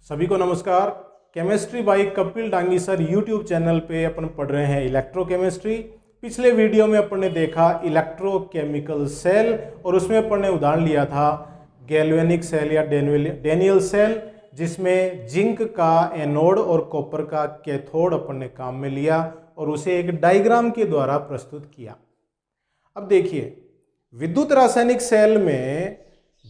सभी को नमस्कार। Chemistry by Kapil Dangi sir YouTube channel पे अपन पढ़ रहे हैं इलेक्ट्रोकेमिस्ट्री। पिछले वीडियो में अपन ने देखा इलेक्ट्रोकेमिकल सेल और उसमें अपन ने उदाहरण लिया था गैल्वेनिक सेल या डेनियल सेल, जिसमें जिंक का एनोड और कॉपर का कैथोड अपन ने काम में लिया और उसे एक डायग्राम के द्वारा प्रस्तुत किया। अब देखिए, विद्युत रासायनिक सेल में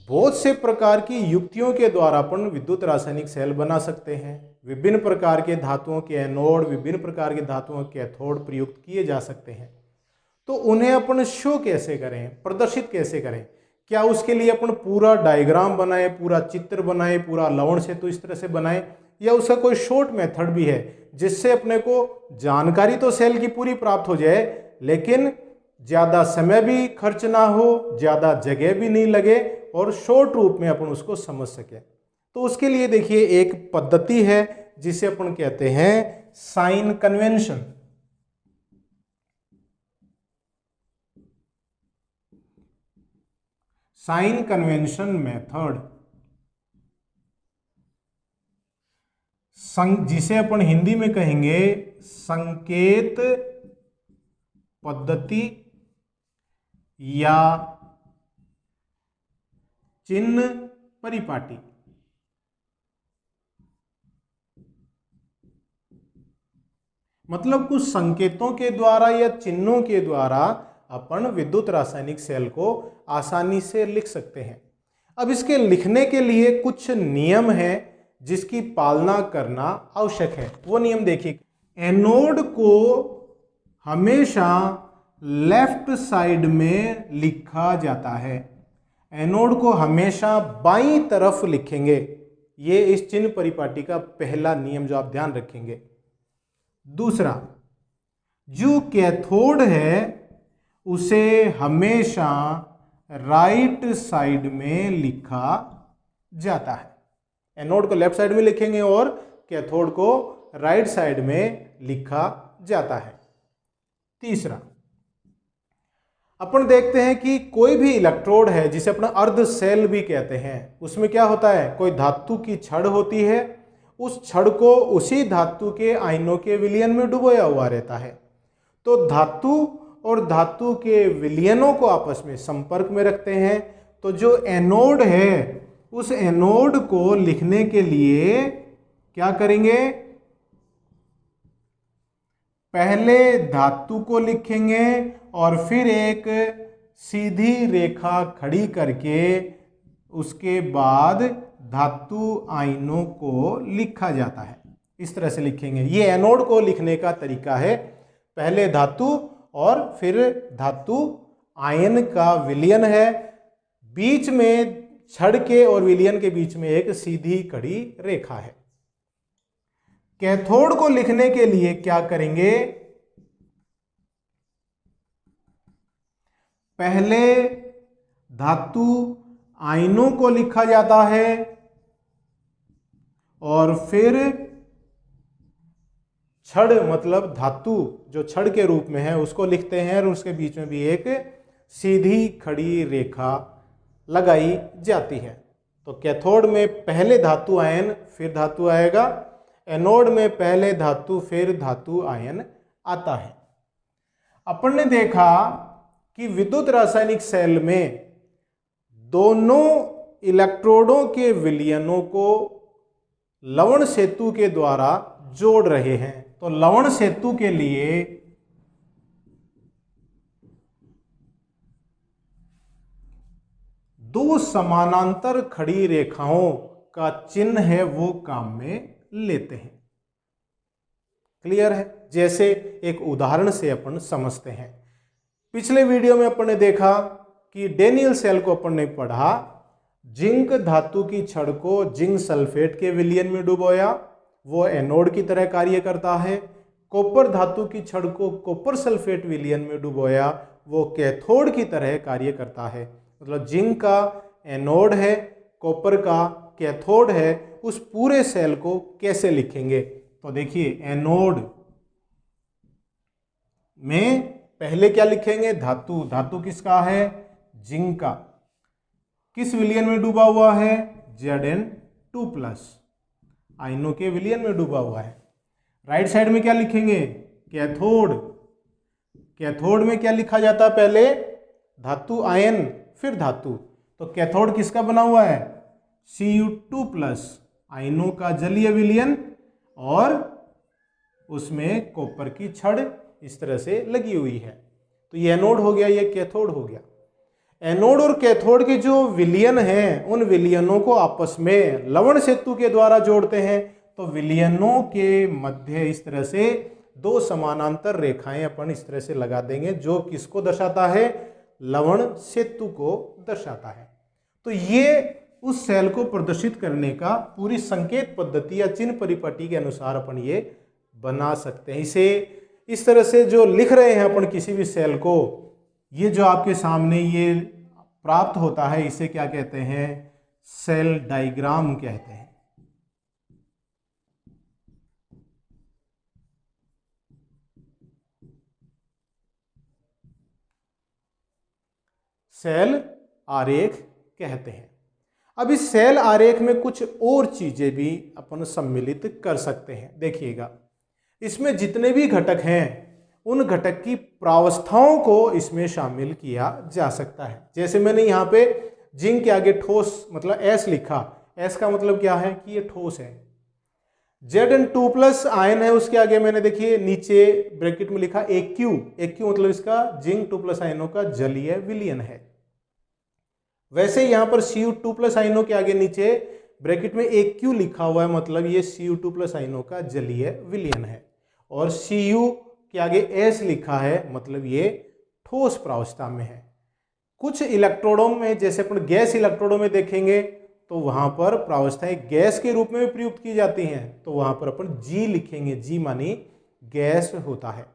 बहुत से प्रकार की युक्तियों के द्वारा अपन विद्युत रासायनिक सेल बना सकते हैं। विभिन्न प्रकार के धातुओं के एनोड, विभिन्न प्रकार के धातुओं के कैथोड प्रयुक्त किए जा सकते हैं। तो उन्हें अपन शो कैसे करें, प्रदर्शित कैसे करें? क्या उसके लिए अपन पूरा डायग्राम बनाए, पूरा चित्र बनाए, पूरा लवण सेतु इस तरह से बनाए, या उसका कोई शॉर्ट मेथड भी है जिससे अपने को जानकारी तो सेल की पूरी प्राप्त हो जाए, लेकिन ज़्यादा समय भी खर्च ना हो, ज़्यादा जगह भी नहीं लगे और शॉर्ट रूप में अपन उसको समझ सके? तो उसके लिए देखिए एक पद्धति है जिसे अपन कहते हैं sign convention. Sign convention method, जिसे अपन हिंदी में कहेंगे संकेत पद्धति या चिन्ह परिपाटी। मतलब कुछ संकेतों के द्वारा या चिन्हों के द्वारा अपन विद्युत रासायनिक सेल को आसानी से लिख सकते हैं। अब इसके लिखने के लिए कुछ नियम हैं जिसकी पालना करना आवश्यक है। वो नियम देखिए, एनोड को हमेशा लेफ्ट साइड में लिखा जाता है। एनोड को हमेशा बाईं तरफ लिखेंगे। ये इस चिन्ह परिपाटी का पहला नियम जो आप ध्यान रखेंगे। दूसरा, जो कैथोड है उसे हमेशा राइट साइड में लिखा जाता है। एनोड को लेफ्ट साइड में लिखेंगे और कैथोड को राइट साइड में लिखा जाता है। तीसरा, अपन देखते हैं कि कोई भी इलेक्ट्रोड है जिसे अपना अर्ध सेल भी कहते हैं, उसमें क्या होता है, कोई धातु की छड़ होती है, उस छड़ को उसी धातु के आयनों के विलयन में डुबोया हुआ रहता है। तो धातु और धातु के विलयनों को आपस में संपर्क में रखते हैं। तो जो एनोड है उस एनोड को लिखने के लिए क्या करेंगे, पहले धातु को लिखेंगे और फिर एक सीधी रेखा खड़ी करके उसके बाद धातु आयनों को लिखा जाता है। इस तरह से लिखेंगे। ये एनोड को लिखने का तरीका है। पहले धातु और फिर धातु आयन का विलयन है, बीच में छड़ के और विलयन के बीच में एक सीधी खड़ी रेखा है। कैथोड को लिखने के लिए क्या करेंगे, पहले धातु आयनों को लिखा जाता है और फिर छड़, मतलब धातु जो छड़ के रूप में है उसको लिखते हैं और उसके बीच में भी एक सीधी खड़ी रेखा लगाई जाती है। तो कैथोड में पहले धातु आयन फिर धातु आएगा, एनोड में पहले धातु फिर धातु आयन आता है। अपन ने देखा कि विद्युत रासायनिक सेल में दोनों इलेक्ट्रोडों के विलयनों को लवण सेतु के द्वारा जोड़ रहे हैं। तो लवण सेतु के लिए दो समानांतर खड़ी रेखाओं का चिन्ह है वो काम में लेते हैं। क्लियर है? जैसे एक उदाहरण से अपन समझते हैं। पिछले वीडियो में अपन ने देखा कि डेनियल सेल को अपन ने पढ़ा, जिंक धातु की छड़ को जिंक सल्फेट के विलयन में डुबोया, वो एनोड की तरह कार्य करता है। कॉपर धातु की छड़ को कॉपर सल्फेट विलयन में डुबोया, वो कैथोड की तरह कार्य करता है। मतलब जिंक का एनोड है, कॉपर का कैथोड है। उस पूरे सेल को कैसे लिखेंगे? तो देखिए, एनोड में पहले क्या लिखेंगे, धातु। धातु किसका है, जिंक का। किस विलयन में डूबा हुआ है, Zn2+। आयनों के विलयन में डूबा हुआ है। राइट साइड में क्या लिखेंगे? कैथोड। कैथोड में क्या लिखा जाता है? पहले धातु आयन फिर धातु। तो कैथोड किसका बना हुआ है? Cu2+ आयनों का जलीय विलयन और उसमें कॉपर की छड़ इस तरह से लगी हुई है। तो ये एनोड हो गया, ये कैथोड हो गया। एनोड और कैथोड के जो विलयन हैं उन विलयनों को आपस में लवण सेतु के द्वारा जोड़ते हैं। तो विलयनों के मध्य इस तरह से दो समानांतर रेखाएं अपन इस तरह से लगा देंगे, जो किसको दर्शाता है? लवण सेतु को दर्शाता है। तो ये उस सेल को प्रदर्शित करने का पूरी संकेत पद्धति या चिन्ह परिपाटी के अनुसार अपन ये बना सकते हैं। इसे इस तरह से जो लिख रहे हैं अपन किसी भी सेल को, ये जो आपके सामने ये प्राप्त होता है, इसे क्या कहते हैं? सेल डायग्राम कहते हैं। सेल आरेख कहते हैं। अब इस सेल आरेख में कुछ और चीजें भी अपन सम्मिलित कर सकते हैं। देखिएगा, इसमें जितने भी घटक हैं उन घटक की प्रावस्थाओं को इसमें शामिल किया जा सकता है। जैसे मैंने यहाँ पे जिंक के आगे ठोस मतलब S लिखा। S का मतलब क्या है? कि ये ठोस है। Zn2+ आयन है, उसके आगे मैंने देखिए नीचे ब्रैकेट में लिखा Aq। Aq मतलब इसका जिंक 2+ आयनों का जलीय विलयन है। वैसे यहां पर Cu2+ आयनों के आगे नीचे ब्रैकेट में Aq लिखा हुआ है, मतलब ये Cu2+ आयनों का जलीय विलयन है। और Cu के आगे S लिखा है, मतलब ये ठोस प्रावस्था में है। कुछ इलेक्ट्रोडों में, जैसे अपन गैस इलेक्ट्रोडों में देखेंगे तो वहां पर प्रावस्थाएं गैस के रूप में भी प्रयुक्त की जाती हैं, तो वहां पर अपन G लिखेंगे। G मानी गैस होता है।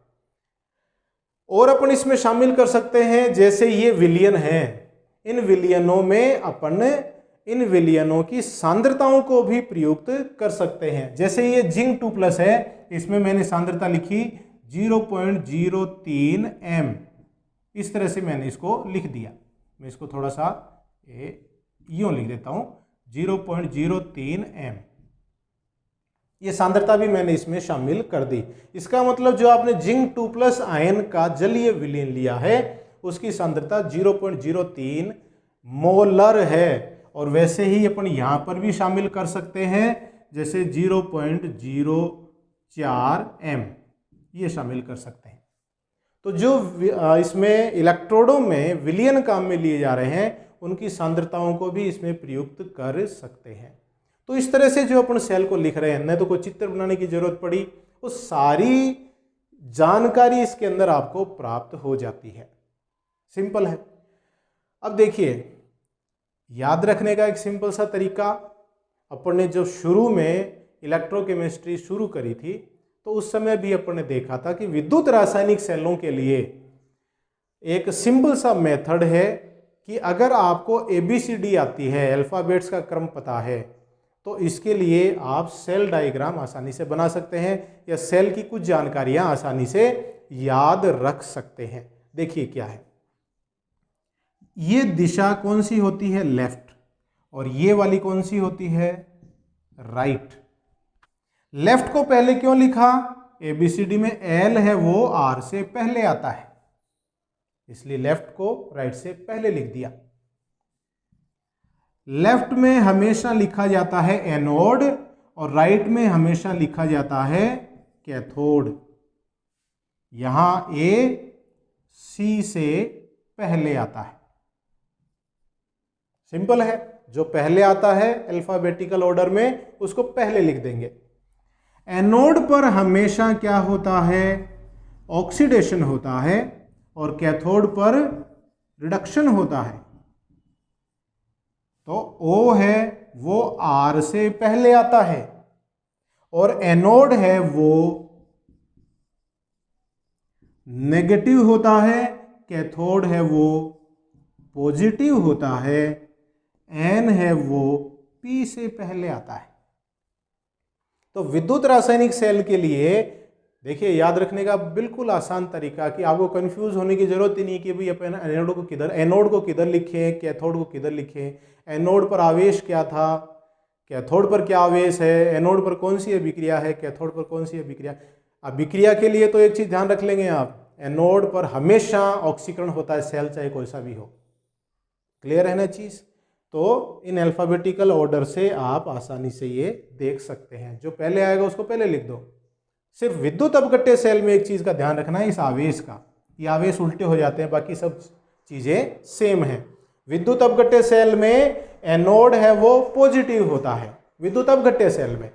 और अपन इसमें शामिल कर सकते हैं, जैसे ये विलयन है, इन विलयनों में अपन इन विलयनों की सांद्रताओं को भी प्रयुक्त कर सकते हैं। जैसे ये जिंक 2+ है, इसमें मैंने सांद्रता लिखी 0.03 m। इस तरह से मैंने इसको लिख दिया। मैं इसको थोड़ा सा यूं लिख देता हूं, 0.03 m। ये सांद्रता भी मैंने इसमें शामिल कर दी। इसका मतलब जो आपने जिंक 2+ आयन का जलीय विलयन लिया है उसकी सांद्रता 0.03 मोलर है। और वैसे ही अपन यहां पर भी शामिल कर सकते हैं, जैसे 0.04 m, ये शामिल कर सकते हैं। तो जो इसमें इलेक्ट्रोडों में विलयन काम में लिए जा रहे हैं उनकी सांद्रताओं को भी इसमें प्रयुक्त कर सकते हैं। तो इस तरह से जो अपन सेल को लिख रहे हैं, न तो कोई चित्र बनाने की जरूरत पड़ी, वो सारी जानकारी इसके अंदर आपको प्राप्त हो जाती है। सिंपल है। अब देखिए, याद रखने का एक सिंपल सा तरीका, अपन ने जो शुरू में इलेक्ट्रोकेमिस्ट्री शुरू करी थी तो उस समय भी अपन ने देखा था कि विद्युत रासायनिक सेलों के लिए एक सिंपल सा मेथड है कि अगर आपको ABCD आती है, अल्फाबेट्स का क्रम पता है, तो इसके लिए आप सेल डायग्राम आसानी से बना सकते हैं या सेल की कुछ जानकारियां आसानी से याद रख सकते हैं। देखिए क्या है, ये दिशा कौन सी होती है? लेफ्ट। और ये वाली कौन सी होती है? राइट। लेफ्ट को पहले क्यों लिखा? ABCD में L है वो R से पहले आता है, इसलिए लेफ्ट को राइट से पहले लिख दिया। लेफ्ट में हमेशा लिखा जाता है एनोड और राइट में हमेशा लिखा जाता है कैथोड। यहां A C से पहले आता है। सिंपल है, जो पहले आता है अल्फाबेटिकल ऑर्डर में उसको पहले लिख देंगे। एनोड पर हमेशा क्या होता है? ऑक्सीडेशन होता है और कैथोड पर रिडक्शन होता है। तो O है वो R से पहले आता है और एनोड है वो नेगेटिव होता है, कैथोड है वो पॉजिटिव होता है, N है वो P से पहले आता है। तो विद्युत रासायनिक सेल के लिए देखिए, याद रखने का बिल्कुल आसान तरीका कि आपको कंफ्यूज होने की जरूरत ही नहीं कि भाई अपन एनोड को किधर लिखें, कैथोड को किधर लिखें। एनोड पर आवेश क्या था, कैथोड पर क्या आवेश है, एनोड पर कौन सी अभिक्रिया है, कैथोड पर कौन सी अभिक्रिया। अभिक्रिया के लिए तो एक चीज ध्यान रख लेंगे आप, एनोड पर हमेशा ऑक्सीकरण होता है, सेल चाहे कोई सा भी हो। क्लियर है ना चीज। तो इन अल्फाबेटिकल ऑर्डर से आप आसानी से ये देख सकते हैं, जो पहले आएगा उसको पहले लिख दो। सिर्फ विद्युत अपघट्य सेल में एक चीज का ध्यान रखना है, इस आवेश का, ये आवेश उल्टे हो जाते हैं, बाकी सब चीजें सेम है। विद्युत अपघट्य सेल में एनोड है वो पॉजिटिव होता है विद्युत अपघट्य सेल में,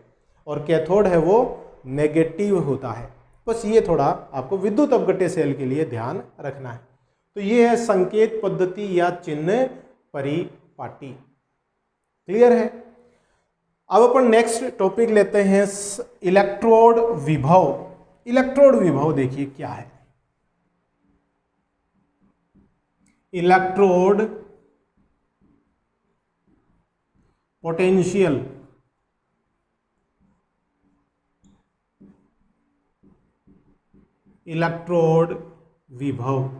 और कैथोड है वो नेगेटिव होता है। बस ये थोड़ा आपको विद्युत अपघट्य सेल के लिए ध्यान रखना है। तो ये है संकेत पद्धति या चिन्ह परिपाटी। क्लियर है। अब अपन नेक्स्ट टॉपिक लेते हैं इलेक्ट्रोड विभव। इलेक्ट्रोड विभव देखिए क्या है। इलेक्ट्रोड पोटेंशियल, इलेक्ट्रोड विभव।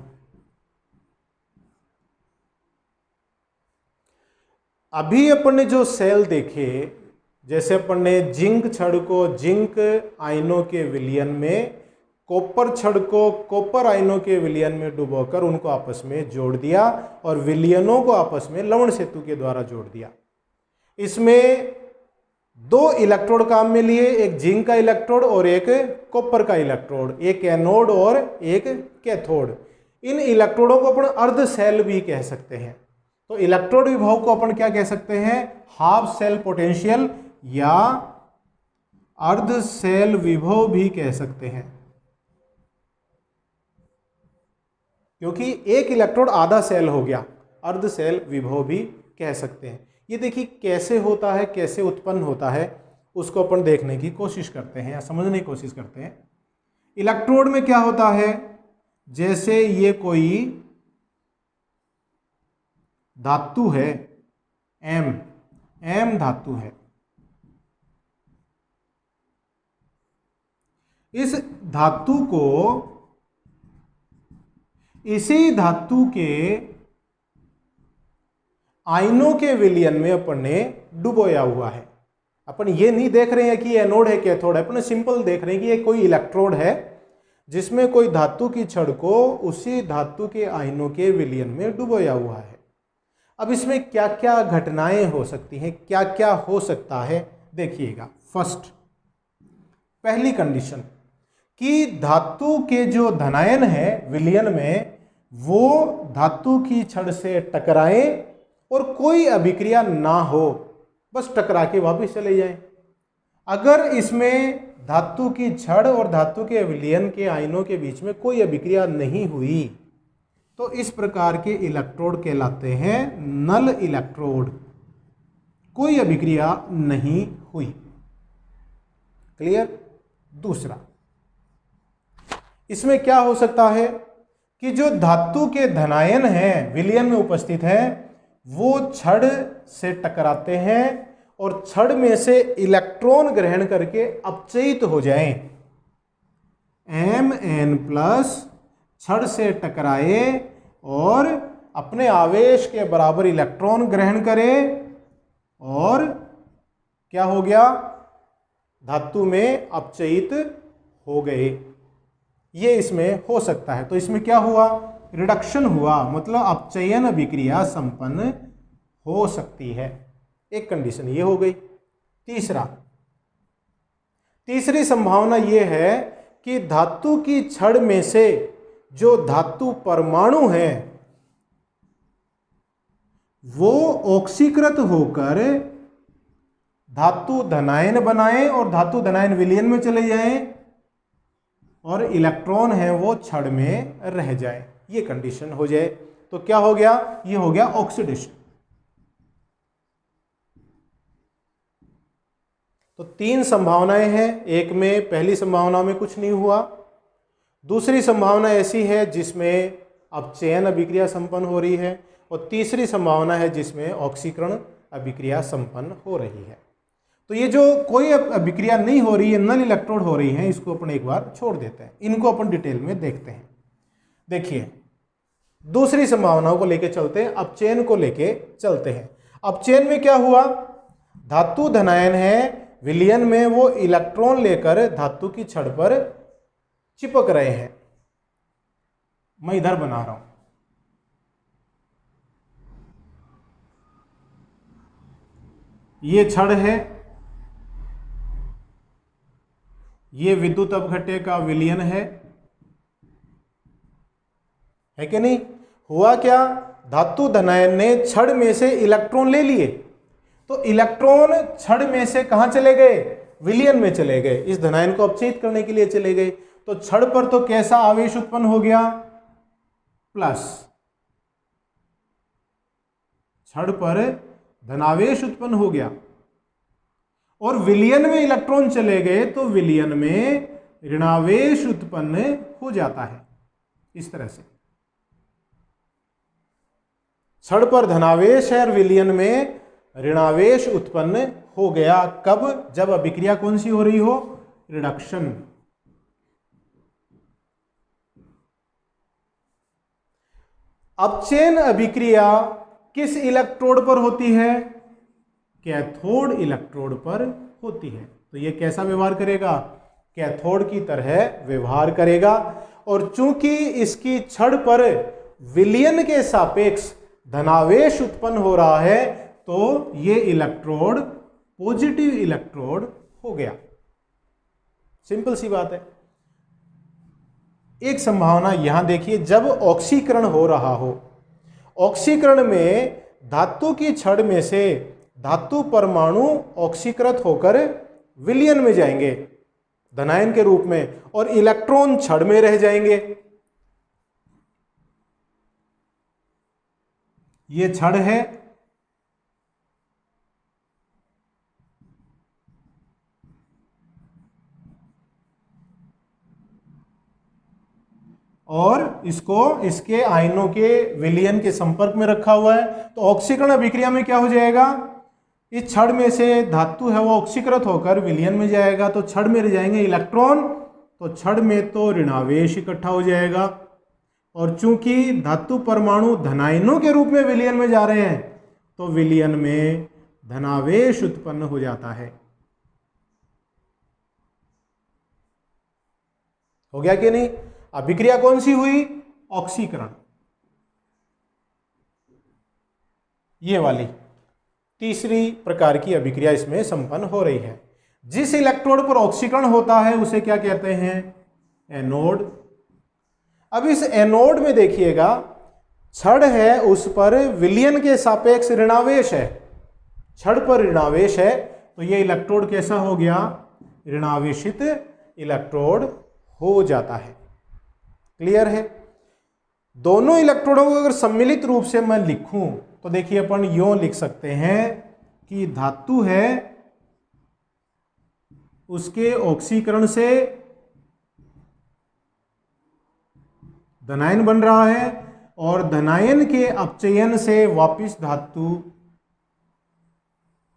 अभी अपन ने जो सेल देखे, जैसे अपन ने जिंक छड़ को जिंक आयनों के विलयन में, कॉपर छड़ को कॉपर आयनों के विलयन में डुबोकर उनको आपस में जोड़ दिया और विलयनों को आपस में लवण सेतु के द्वारा जोड़ दिया। इसमें दो इलेक्ट्रोड काम में लिए, एक जिंक का इलेक्ट्रोड और एक कॉपर का इलेक्ट्रोड, एक एनोड और एक कैथोड। इन इलेक्ट्रोडों को अपन अर्ध सेल भी कह सकते हैं। तो इलेक्ट्रोड विभव को अपन क्या कह सकते हैं, हाफ सेल पोटेंशियल या अर्ध सेल विभव भी कह सकते हैं, क्योंकि एक इलेक्ट्रोड आधा सेल हो गया, अर्ध सेल विभव भी कह सकते हैं। ये देखिए कैसे होता है, कैसे उत्पन्न होता है, उसको अपन देखने की कोशिश करते हैं या समझने की कोशिश करते हैं। इलेक्ट्रोड में क्या होता है, जैसे ये कोई धातु है, एम धातु है, इस धातु को इसी धातु के आयनों के विलयन में अपन ने डुबोया हुआ है। अपन ये नहीं देख रहे हैं कि एनोड है कैथोड है, अपन सिंपल देख रहे हैं कि ये कोई इलेक्ट्रोड है जिसमें कोई धातु की छड़ को उसी धातु के आयनों के विलयन में डुबोया हुआ है। अब इसमें क्या क्या घटनाएं हो सकती हैं, क्या क्या हो सकता है, देखिएगा। फर्स्ट, पहली कंडीशन कि धातु के जो धनायन है विलयन में, वो धातु की छड़ से टकराए और कोई अभिक्रिया ना हो, बस टकरा के वापस चले जाएं। अगर इसमें धातु की छड़ और धातु के विलयन के आयनों के बीच में कोई अभिक्रिया नहीं हुई, तो इस प्रकार के इलेक्ट्रोड कहलाते हैं नल इलेक्ट्रोड, कोई अभिक्रिया नहीं हुई। क्लियर। दूसरा, इसमें क्या हो सकता है कि जो धातु के धनायन हैं विलयन में उपस्थित हैं, वो छड़ से टकराते हैं और छड़ में से इलेक्ट्रॉन ग्रहण करके अपचयित हो जाएं। Mn+ छड़ से टकराए और अपने आवेश के बराबर इलेक्ट्रॉन ग्रहण करे और क्या हो गया, धातु में अपचयित हो गए। ये इसमें हो सकता है। तो इसमें क्या हुआ, रिडक्शन हुआ, मतलब अपचयन अभिक्रिया संपन्न हो सकती है। एक कंडीशन ये हो गई। तीसरी संभावना ये है कि धातु की छड़ में से जो धातु परमाणु हैं वो ऑक्सीकृत होकर धातु धनायन बनाएं और धातु धनायन विलयन में चले जाएं और इलेक्ट्रॉन है वो छड़ में रह जाए, ये कंडीशन हो जाए। तो क्या हो गया, ये हो गया ऑक्सीडेशन। तो तीन संभावनाएं हैं। एक में पहली संभावना में कुछ नहीं हुआ, दूसरी संभावना ऐसी है जिसमें अपचयन अभिक्रिया संपन्न हो रही है, और तीसरी संभावना है जिसमें ऑक्सीकरण अभिक्रिया संपन्न हो रही है। तो ये जो कोई अभिक्रिया नहीं हो रही है, नल इलेक्ट्रोड हो रही है, इसको अपन एक बार छोड़ देते हैं, इनको अपन डिटेल में देखते हैं। देखिए, दूसरी संभावनाओं को लेके चलते हैं, अपचयन को लेके चलते हैं। अपचयन में क्या हुआ, धातु धनायन है, विलयन में वो इलेक्ट्रॉन लेकर धातु की छड़ पर चिपक रहे हैं। मैं इधर बना रहा हूं, ये छड़ है, ये विद्युत अपघट्य का विलयन है कि नहीं? हुआ क्या, धातु धनायन ने छड़ में से इलेक्ट्रॉन ले लिए, तो इलेक्ट्रॉन छड़ में से कहां चले गए? विलयन में चले गए, इस धनायन को अपचयित करने के लिए चले गए। तो छड़ पर तो कैसा आवेश उत्पन्न हो गया? प्लस। छड़ पर धनावेश उत्पन्न हो गया, और विलयन में इलेक्ट्रॉन चले गए तो विलयन में ऋणावेश उत्पन्न हो जाता है। इस तरह से छड़ पर धनावेश है और विलयन में ऋणावेश उत्पन्न हो गया। कब? जब अभिक्रिया कौन सी हो रही हो? रिडक्शन। अपचयन अभिक्रिया किस इलेक्ट्रोड पर होती है? कैथोड इलेक्ट्रोड पर होती है। तो यह कैसा व्यवहार करेगा? कैथोड की तरह व्यवहार करेगा। और चूंकि इसकी छड़ पर विलयन के सापेक्ष धनावेश उत्पन्न हो रहा है, तो ये इलेक्ट्रोड पॉजिटिव इलेक्ट्रोड हो गया। सिंपल सी बात है। एक संभावना यहां देखिए, जब ऑक्सीकरण हो रहा हो, ऑक्सीकरण में धातु की छड़ में से धातु परमाणु ऑक्सीकृत होकर विलयन में जाएंगे धनायन के रूप में, और इलेक्ट्रॉन छड़ में रह जाएंगे। ये छड़ है, और इसको इसके आयनों के विलयन के संपर्क में रखा हुआ है। तो ऑक्सीकरण अभिक्रिया में क्या हो जाएगा? इस छड़ में से धातु है वो ऑक्सीकृत होकर विलयन में जाएगा, तो छड़ में रह जाएंगे इलेक्ट्रॉन, तो छड़ में तो ऋणावेश इकट्ठा हो जाएगा। और चूंकि धातु परमाणु धनायनों के रूप में विलयन में जा रहे हैं, तो विलयन में धनावेश उत्पन्न हो जाता है। हो गया कि नहीं? अभिक्रिया कौन सी हुई? ऑक्सीकरण। ये वाली तीसरी प्रकार की अभिक्रिया इसमें संपन्न हो रही है। जिस इलेक्ट्रोड पर ऑक्सीकरण होता है उसे क्या कहते हैं? एनोड। अब इस एनोड में देखिएगा, छड़ है, उस पर विलयन के सापेक्ष ऋणावेश है, छड़ पर ऋणावेश है, तो ये इलेक्ट्रोड कैसा हो गया? ऋणावेशित इलेक्ट्रोड हो जाता है। क्लियर है? दोनों इलेक्ट्रोडों को अगर सम्मिलित रूप से मैं लिखूं तो देखिए अपन यूं लिख सकते हैं कि धातु है, उसके ऑक्सीकरण से धनायन बन रहा है, और धनायन के अपचयन से वापिस धातु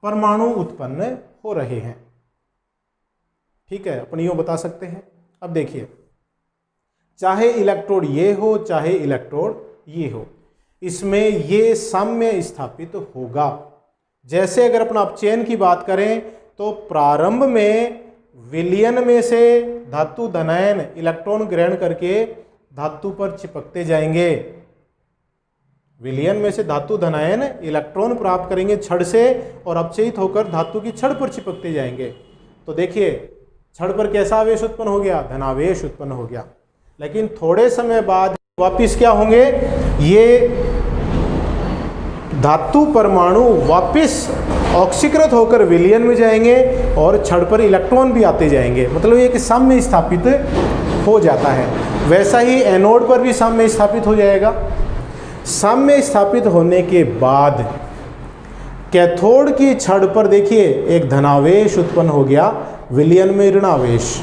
परमाणु उत्पन्न हो रहे हैं। ठीक है, अपन यूं बता सकते हैं। अब देखिए, चाहे इलेक्ट्रोड ये हो चाहे इलेक्ट्रोड ये हो, इसमें ये साम्य स्थापित होगा। जैसे अगर अपन अपचयन की बात करें तो प्रारंभ में विलयन में से धातु धनायन इलेक्ट्रॉन ग्रहण करके धातु पर चिपकते जाएंगे। विलयन में से धातु धनायन इलेक्ट्रॉन प्राप्त करेंगे छड़ से, और अपचयित होकर धातु की छड़ पर चिपकते जाएंगे। तो देखिए, छड़ पर कैसा आवेश उत्पन्न हो गया? धनावेश उत्पन्न हो गया। लेकिन थोड़े समय बाद वापिस क्या होंगे? ये धातु परमाणु वापिस ऑक्सीकृत होकर विलयन में जाएंगे, और छड़ पर इलेक्ट्रॉन भी आते जाएंगे। मतलब ये कि साम्य स्थापित हो जाता है। वैसा ही एनोड पर भी साम्य स्थापित हो जाएगा। साम्य स्थापित होने के बाद कैथोड की छड़ पर देखिए एक धनावेश उत्पन्न हो गया, विलयन में ऋणावेश।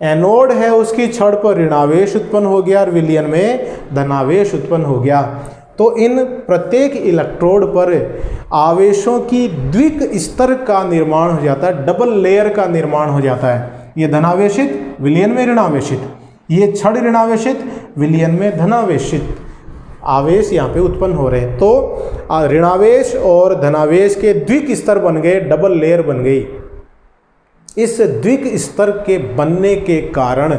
एनोड है, उसकी छड़ पर ऋणावेश उत्पन्न हो गया और विलयन में धनावेश उत्पन्न हो गया। तो इन प्रत्येक इलेक्ट्रोड पर आवेशों की द्विक स्तर का निर्माण हो जाता है, डबल लेयर का निर्माण हो जाता है। ये धनावेशित, विलयन में ऋणावेशित, ये छड़ ऋणावेशित, विलयन में धनावेशित। आवेश यहाँ पे उत्पन्न हो रहे हैं। तो ऋणावेश और धनावेश के द्विक स्तर बन गए, डबल लेयर बन गई। इस द्विक स्तर के बनने के कारण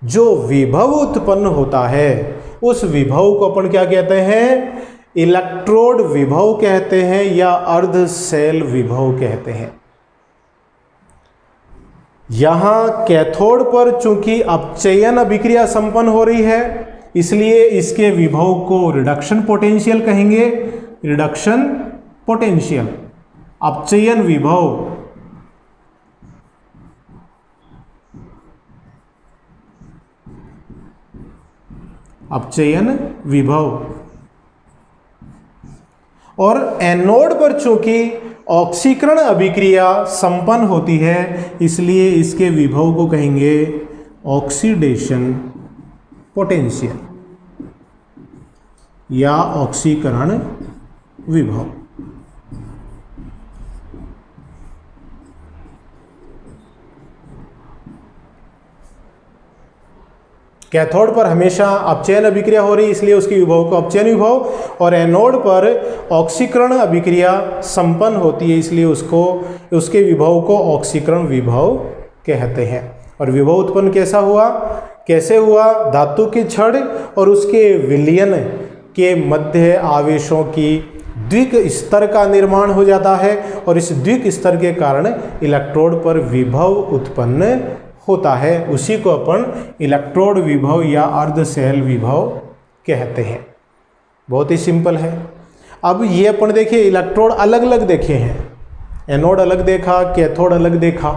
जो विभव उत्पन्न होता है उस विभव को अपन क्या कहते हैं? इलेक्ट्रोड विभव कहते हैं या अर्ध सेल विभव कहते हैं। यहां कैथोड पर चूंकि अपचयन अभिक्रिया संपन्न हो रही है इसलिए इसके विभव को रिडक्शन पोटेंशियल कहेंगे। रिडक्शन पोटेंशियल, अपचयन विभव। अपचयन विभव। और एनोड पर चूंकि ऑक्सीकरण अभिक्रिया संपन्न होती है इसलिए इसके विभव को कहेंगे ऑक्सीडेशन पोटेंशियल या ऑक्सीकरण विभव। कैथोड पर हमेशा अपचयन अभिक्रिया हो रही है इसलिए उसके विभव को अपचयन विभव, और एनोड पर ऑक्सीकरण अभिक्रिया संपन्न होती है इसलिए उसके विभव को ऑक्सीकरण विभव कहते हैं। और विभव उत्पन्न कैसे हुआ? धातु की छड़ और उसके विलयन के मध्य आवेशों की द्विक स्तर का निर्माण हो जाता है और इस द्विक स्तर के कारण इलेक्ट्रोड पर विभव उत्पन्न होता है। उसी को अपन इलेक्ट्रोड विभव या अर्ध सेल विभव कहते हैं। बहुत ही सिंपल है। अब ये अपन देखिए इलेक्ट्रोड अलग अलग देखे हैं, एनोड अलग देखा, कैथोड अलग देखा।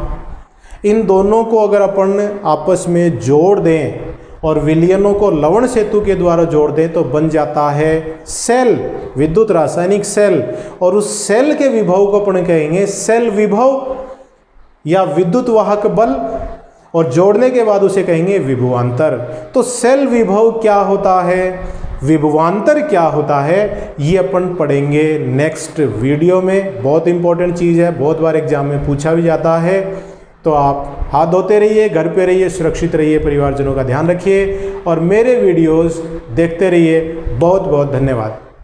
इन दोनों को अगर अपन आपस में जोड़ दें और विलयनों को लवण सेतु के द्वारा जोड़ दें तो बन जाता है सेल, विद्युत रासायनिक सेल। और उस सेल के विभव को अपन कहेंगे सेल विभव या विद्युत वाहक बल, और जोड़ने के बाद उसे कहेंगे विभवांतर। तो सेल विभव क्या होता है, विभवांतर क्या होता है, ये अपन पढ़ेंगे नेक्स्ट वीडियो में। बहुत इंपॉर्टेंट चीज़ है, बहुत बार एग्जाम में पूछा भी जाता है। तो आप हाथ धोते रहिए, घर पे रहिए, सुरक्षित रहिए, परिवारजनों का ध्यान रखिए और मेरे वीडियोस देखते रहिए। बहुत बहुत धन्यवाद।